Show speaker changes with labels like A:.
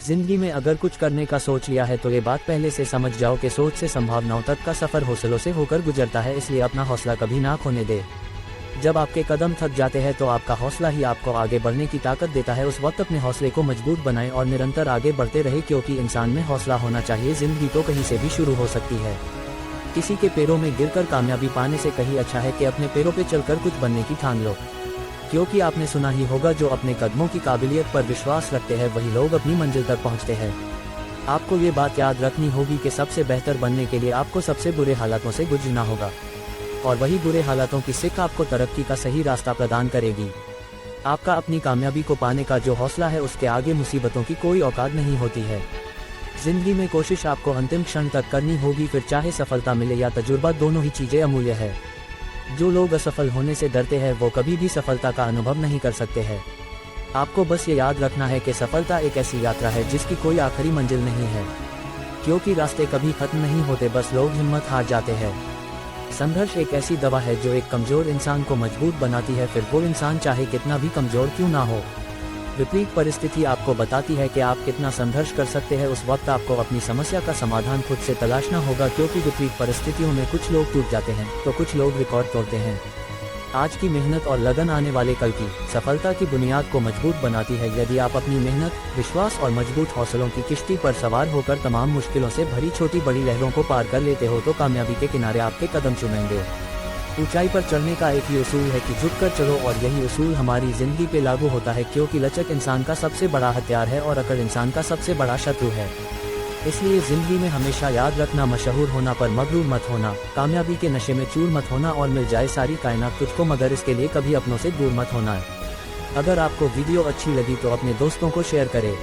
A: जिंदगी में अगर कुछ करने का सोच लिया है तो ये बात पहले से समझ जाओ कि सोच से संभावनाओं तक का सफर हौसलों से होकर गुजरता है, इसलिए अपना हौसला कभी ना खोने दे। जब आपके कदम थक जाते हैं तो आपका हौसला ही आपको आगे बढ़ने की ताकत देता है। उस वक्त अपने हौसले को मजबूत बनाएं और निरंतर आगे बढ़ते रहे, क्योंकि इंसान में हौसला होना चाहिए। जिंदगी तो कहीं से भी शुरू हो सकती है। किसी के पैरों में गिरकर कामयाबी पाने से कहीं अच्छा है कि अपने पैरों पे चलकर कुछ बनने की ठान लो, क्योंकि आपने सुना ही होगा, जो अपने कदमों की काबिलियत पर विश्वास रखते हैं वही लोग अपनी मंजिल तक पहुंचते हैं। आपको ये बात याद रखनी होगी कि सबसे बेहतर बनने के लिए आपको सबसे बुरे हालातों से गुजरना होगा, और वही बुरे हालातों की सीख आपको तरक्की का सही रास्ता प्रदान करेगी। आपका अपनी कामयाबी को पाने का जो हौसला है, उसके आगे मुसीबतों की कोई औकात नहीं होती है। जिंदगी में कोशिश आपको अंतिम क्षण तक करनी होगी, फिर चाहे सफलता मिले या तजुर्बा, दोनों ही चीजें अमूल्य है। जो लोग असफल होने से डरते हैं वो कभी भी सफलता का अनुभव नहीं कर सकते हैं। आपको बस ये याद रखना है कि सफलता एक ऐसी यात्रा है जिसकी कोई आखिरी मंजिल नहीं है, क्योंकि रास्ते कभी खत्म नहीं होते, बस लोग हिम्मत हार जाते हैं। संघर्ष एक ऐसी दवा है जो एक कमजोर इंसान को मजबूत बनाती है, फिर वो इंसान चाहे कितना भी कमजोर क्यों ना हो। विपरीत परिस्थिति आपको बताती है कि आप कितना संघर्ष कर सकते हैं। उस वक्त आपको अपनी समस्या का समाधान खुद से तलाशना होगा, क्योंकि विपरीत परिस्थितियों में कुछ लोग टूट जाते हैं तो कुछ लोग रिकॉर्ड तोड़ते हैं। आज की मेहनत और लगन आने वाले कल की सफलता की बुनियाद को मजबूत बनाती है। यदि आप अपनी मेहनत, विश्वास और मजबूत हौसलों की किश्ती पर सवार होकर तमाम मुश्किलों से भरी छोटी बड़ी लहरों को पार कर लेते हो तो कामयाबी के किनारे आपके कदम चूमेंगे। ऊंचाई पर चढ़ने का एक ही उसूल है कि झुककर चलो, और यही उसूल हमारी जिंदगी पे लागू होता है, क्योंकि लचक इंसान का सबसे बड़ा हथियार है और अकड़ इंसान का सबसे बड़ा शत्रु है। इसलिए जिंदगी में हमेशा याद रखना, मशहूर होना पर मगरूर मत होना, कामयाबी के नशे में चूर मत होना, और मिल जाए सारी कायनात तुझको मगर इसके लिए कभी अपनों से दूर मत होना। अगर आपको वीडियो अच्छी लगी तो अपने दोस्तों को शेयर करें।